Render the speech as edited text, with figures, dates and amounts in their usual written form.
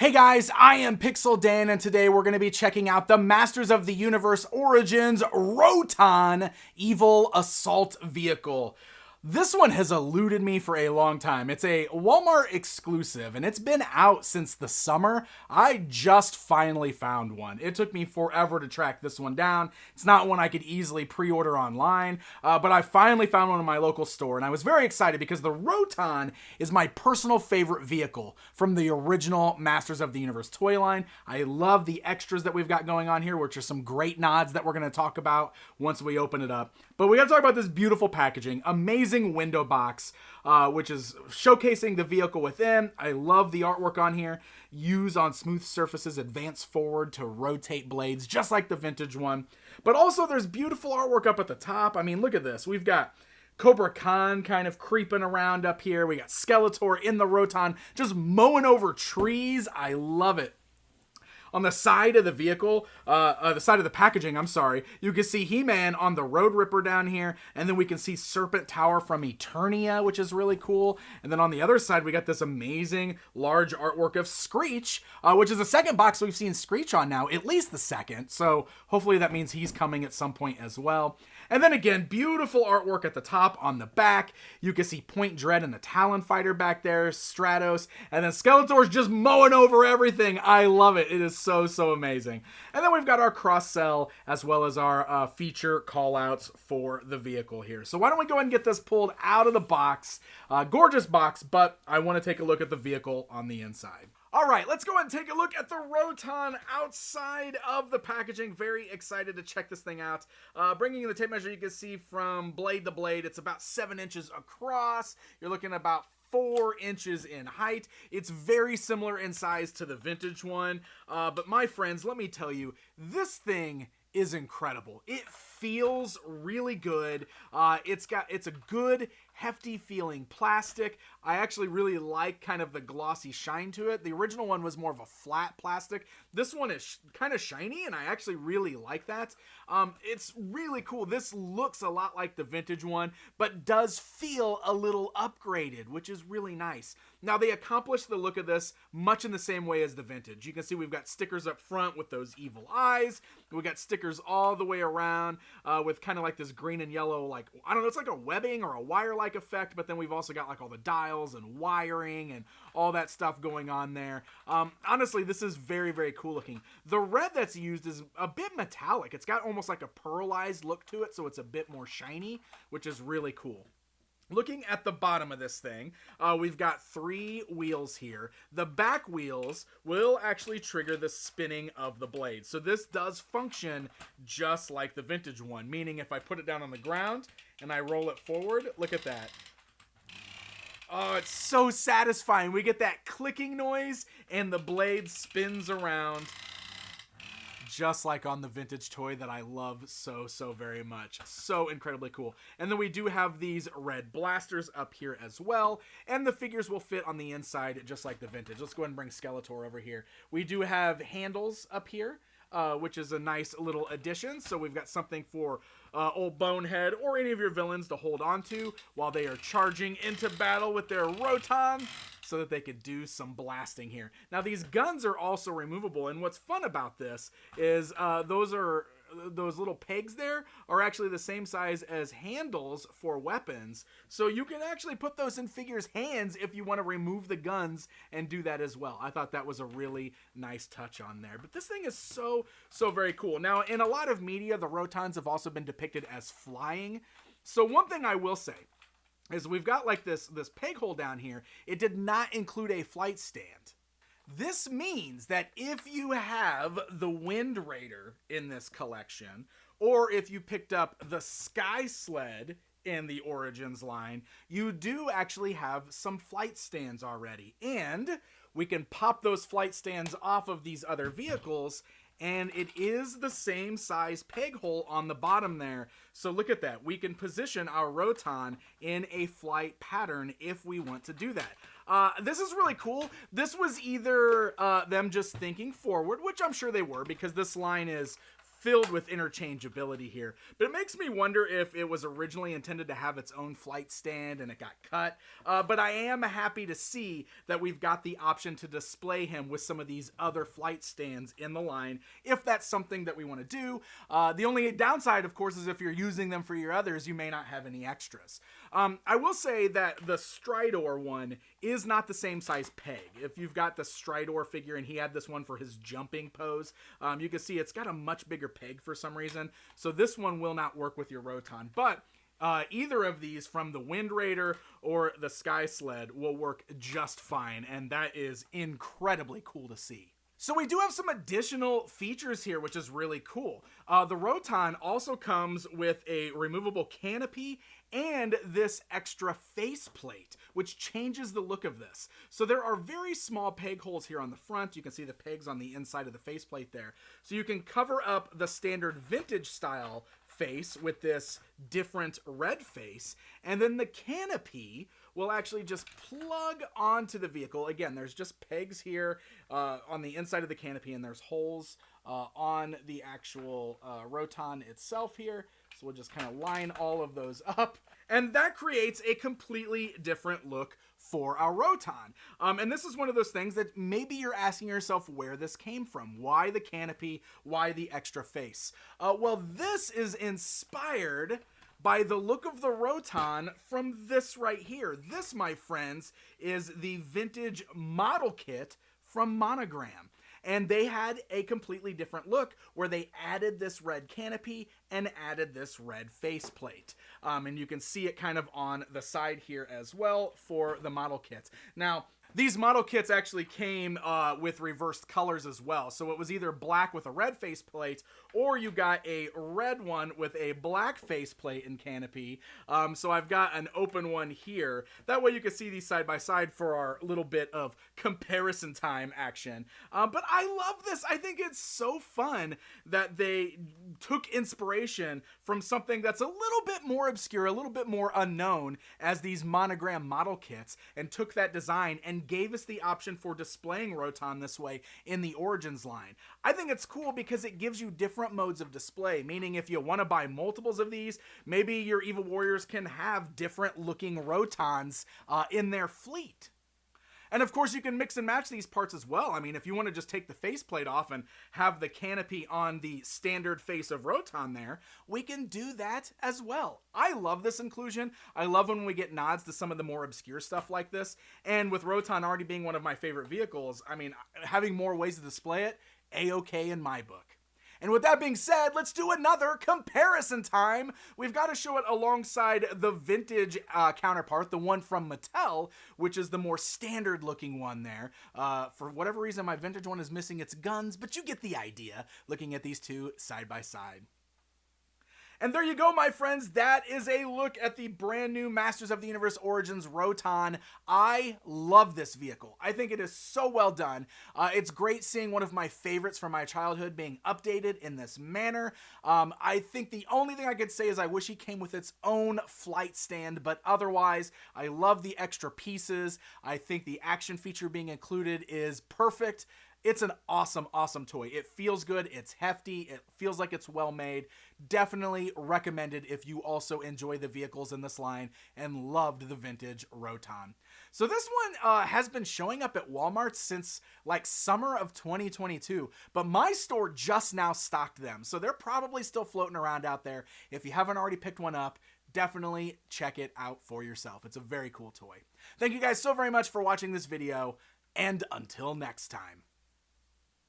Hey guys, I am Pixel Dan, and today we're going to be checking out the Masters of the Universe Origins Roton Evil Assault Vehicle. This one has eluded me for a long time. It's a Walmart exclusive, and it's been out since the summer. I just finally found one. It took me forever to track this one down. It's not one I could easily pre-order online, but I finally found one in my local store, and I was very excited because the Roton is my personal favorite vehicle from the original Masters of the Universe toy line. I love the extras that we've got going on here, which are some great nods that we're going to talk about once we open it up. But we got to talk about this beautiful packaging. Amazing window box, which is showcasing the vehicle within. I love the artwork on here. Use on smooth surfaces, advance forward to rotate blades, just like the vintage one. But also there's beautiful artwork up at the top. I mean, look at this. We've got Cobra Khan kind of creeping around up here. We got Skeletor in the Roton, just mowing over trees. I love it. On the side of the vehicle, the side of the packaging, you can see He-Man on the Road Ripper down here, and then we can see Serpent Tower from Eternia, which is really cool. And then on the other side, we got this amazing large artwork of Screech, which is the second box we've seen Screech on now, at least the second. So hopefully that means he's coming at some point as well. And then again, beautiful artwork at the top. On the back, you can see Point Dread and the Talon Fighter back there, Stratos, and then Skeletor's just mowing over everything. I love it. It is so amazing. And then we've got our cross-sell as well as our feature call-outs for the vehicle here. So why don't we go ahead and get this pulled out of the box. Gorgeous box, but I want to take a look at the vehicle on the inside. All right, let's go ahead and take a look at the Roton outside of the packaging. Very excited to check this thing out. Bringing in the tape measure, you can see from blade to blade, it's about 7 inches across. You're looking at about 4 inches in height. It's very similar in size to the vintage one. But my friends, let me tell you, this thing is incredible. It feels really good. It's a good, hefty feeling plastic. I actually really like kind of the glossy shine to it. The original one was more of a flat plastic. This one is kind of shiny, and I actually really like that. It's really cool. This looks a lot like the vintage one, but does feel a little upgraded, which is really nice. Now, they accomplished the look of this much in the same way as the vintage. You can see we've got stickers up front with those evil eyes. We got stickers all the way around with kind of like this green and yellow, like, I don't know, it's like a webbing or a wire-like effect, but then we've also got like all the dials and wiring and all that stuff going on there. Honestly, this is very cool looking. The red that's used is a bit metallic. It's got almost like a pearlized look to it, so it's a bit more shiny, which is really cool. Looking at the bottom of this thing, we've got 3 wheels here. The back wheels will actually trigger the spinning of the blade. So this does function just like the vintage one, meaning if I put it down on the ground and I roll it forward, look at that. Oh, it's so satisfying. We get that clicking noise and the blade spins around just like on the vintage toy that I love so very much. So incredibly cool. And then we do have these red blasters up here as well, and the figures will fit on the inside just like the vintage. Let's go ahead and bring Skeletor over here. We do have handles up here, which is a nice little addition. So we've got something for old Bonehead or any of your villains to hold on to while they are charging into battle with their Roton, so that they could do some blasting here. Now, these guns are also removable, and what's fun about this is those little pegs there are actually the same size as handles for weapons, so you can actually put those in figures' hands if you want to remove the guns and do that as well. I thought that was a really nice touch on there. But this thing is so very cool. Now, in a lot of media, the Rotons have also been depicted as flying. So one thing I will say is we've got like this peg hole down here. It did not include a flight stand. This means that if you have the Wind Raider in this collection, or if you picked up the Sky Sled in the Origins line, you do actually have some flight stands already. And we can pop those flight stands off of these other vehicles, and it is the same size peg hole on the bottom there. So look at that. We can position our Roton in a flight pattern if we want to do that. This is really cool. This was either them just thinking forward, which I'm sure they were, because this line is filled with interchangeability here. But it makes me wonder if it was originally intended to have its own flight stand and it got cut. But I am happy to see that we've got the option to display him with some of these other flight stands in the line, if that's something that we want to do. The only downside, of course, is if you're using them for your others, you may not have any extras. I will say that the Stridor one is not the same size peg. If you've got the Stridor figure and he had this one for his jumping pose, you can see it's got a much bigger peg for some reason. So this one will not work with your Roton. But either of these, from the Wind Raider or the Sky Sled, will work just fine. And that is incredibly cool to see. So we do have some additional features here, which is really cool. The Roton also comes with a removable canopy and this extra faceplate, which changes the look of this. So there are very small peg holes here on the front. You can see the pegs on the inside of the faceplate there. So you can cover up the standard vintage style face with this different red face, and then the canopy will actually just plug onto the vehicle. Again, there's just pegs here on the inside of the canopy, and there's holes on the actual Roton itself here. So we'll just kind of line all of those up, and that creates a completely different look for our Roton. And this is one of those things that maybe you're asking yourself where this came from. Why the canopy? Why the extra face? Well, this is inspired by the look of the Roton from this right here. This, my friends, is the vintage model kit from Monogram. And they had a completely different look where they added this red canopy and added this red faceplate. And you can see it kind of on the side here as well for the model kits. Now, these model kits actually came with reversed colors as well. So it was either black with a red faceplate, or you got a red one with a black faceplate and canopy. So I've got an open one here. That way you can see these side by side for our little bit of comparison time action. But I love this. I think it's so fun that they took inspiration from something that's a little bit more obscure, a little bit more unknown as these Monogram model kits, and took that design and gave us the option for displaying Roton this way in the Origins line. I think it's cool because it gives you different modes of display, meaning if you want to buy multiples of these, maybe your Evil Warriors can have different looking Rotons in their fleet. And of course, you can mix and match these parts as well. I mean, if you want to just take the faceplate off and have the canopy on the standard face of Roton there, we can do that as well. I love this inclusion. I love when we get nods to some of the more obscure stuff like this. And with Roton already being one of my favorite vehicles, I mean, having more ways to display it, A-okay in my book. And with that being said, let's do another comparison time. We've got to show it alongside the vintage counterpart, the one from Mattel, which is the more standard looking one there. For whatever reason, my vintage one is missing its guns, but you get the idea looking at these two side by side. And there you go, my friends. That is a look at the brand new Masters of the Universe Origins Roton. I love this vehicle. I think it is so well done. It's great seeing one of my favorites from my childhood being updated in this manner. I think the only thing I could say is I wish he came with its own flight stand, but otherwise, I love the extra pieces. I think the action feature being included is perfect. It's an awesome, awesome toy. It feels good. It's hefty. It feels like it's well made. Definitely recommended if you also enjoy the vehicles in this line and loved the vintage Roton. So this one has been showing up at Walmart since like summer of 2022, but my store just now stocked them. So they're probably still floating around out there. If you haven't already picked one up, definitely check it out for yourself. It's a very cool toy. Thank you guys so very much for watching this video, and until next time.